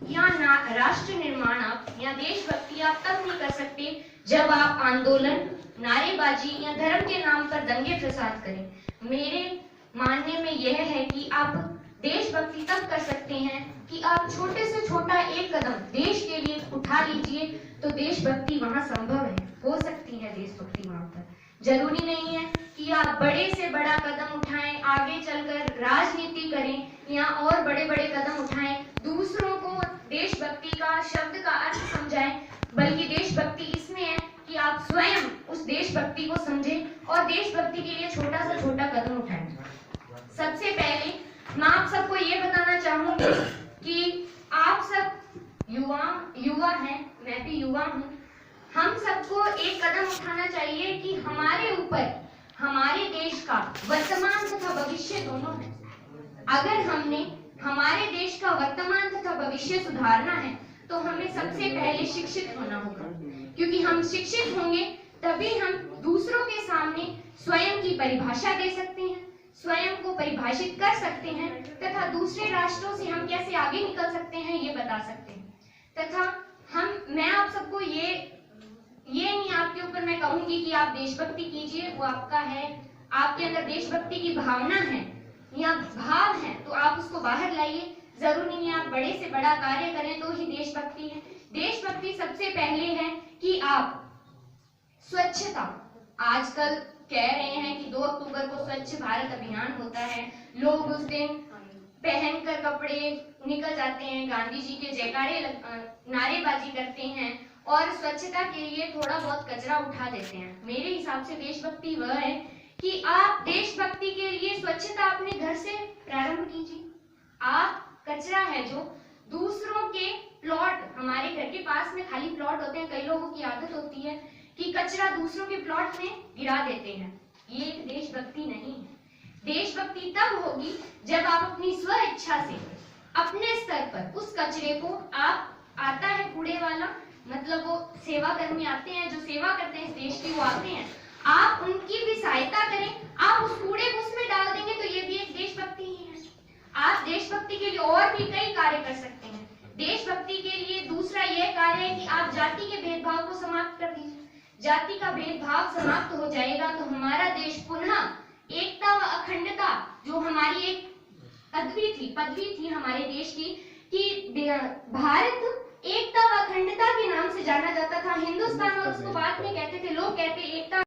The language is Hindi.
या राष्ट्र निर्माण आप या देशभक्ति आप तब नहीं कर सकते जब आप आंदोलन, नारेबाजी या धर्म के नाम पर दंगे फसाद करें। मेरे मानने में यह है कि आप देशभक्ति तब कर सकते हैं कि आप छोटे से छोटा एक कदम देश के लिए उठा लीजिए, तो देशभक्ति वहां संभव है, हो सकती है देशभक्ति वहां पर। जरूरी नहीं है कि आप बड़े से बड़ा कदम उठाएं, आगे चलकर राजनीति करें या और बड़े बड़े कदम उठाएं, दूसरों को देशभक्ति का शब्द का अर्थ समझाएं, बल्कि देशभक्ति इसमें है कि आप स्वयं उस देशभक्ति को समझें और देशभक्ति के लिए छोटा से छोटा कदम उठाएं। सबसे पहले मैं आप सबको ये बताना चाहूंगी कि आप सब युवा हैं, मैं भी युवा हूँ। हम सबको एक कदम उठाना चाहिए कि हमारे ऊपर हमारे देश का वर्तमान तथा भविष्य दोनों है। अगर हमने हमारे देश का वर्तमान तथा भविष्य सुधारना है तो हमें सबसे पहले शिक्षित होना होगा, क्योंकि हम शिक्षित होंगे तभी हम दूसरों के सामने स्वयं की परिभाषा दे सकते हैं, स्वयं को परिभाषित कर सकते हैं तथा दूसरे राष्ट्रों से हम कैसे आगे निकल सकते हैं ये बता सकते हैं। तथा मैं आप सबको ये नहीं आपके ऊपर मैं कहूंगी कि आप देशभक्ति कीजिए, वो आपका है, आपके अंदर देशभक्ति की भावना है या भाव है तो आप उसको बाहर लाइए। जरूरी नहीं आप बड़े से बड़ा कार्य करें तो ही देशभक्ति है। देशभक्ति सबसे पहले है कि आप स्वच्छता, आजकल कह रहे हैं कि 2 अक्टूबर को स्वच्छ भारत अभियान होता है, लोग उस दिन पहनकर कपड़े निकल जाते हैं, गांधी जी के जयकारे नारेबाजी करते हैं और स्वच्छता के लिए थोड़ा बहुत कचरा उठा देते हैं। मेरे हिसाब से देशभक्ति वह है कि आप देशभक्ति के लिए स्वच्छता अपने घर से प्रारंभ कीजिए। आप कचरा है जो दूसरों के प्लॉट, हमारे घर के पास में खाली प्लॉट होते हैं, कई लोगों की आदत होती है कि कचरा दूसरों के प्लॉट में गिरा देते हैं, ये देशभक्ति नहीं है। देशभक्ति तब होगी जब आप अपनी स्व इच्छा से अपने स्तर पर उस कचरे को, आप आता है कूड़े वाला, मतलब वो सेवा कर्मी आते हैं जो सेवा करते हैं इस देश की, वो आते हैं, आप उनकी भी सहायता करें, आप उस कूड़े को उसमें डाल देंगे तो ये भी एक देशभक्ति ही है। आप देशभक्ति के लिए और भी कई कार्य कर सकते हैं। देशभक्ति के लिए दूसरा यह कार्य है कि आप जाति के भेदभाव को समाप्त कर दीजिए। जाति का भेदभाव समाप्त हो जाएगा तो हमारा देश पुनः एकता व अखंडता, जो हमारी एक पदवी थी हमारे देश की कि भारत एकता व अखंडता के नाम से जाना जाता था, हिंदुस्तान, और उसको बाद में कहते थे, लोग कहते एकता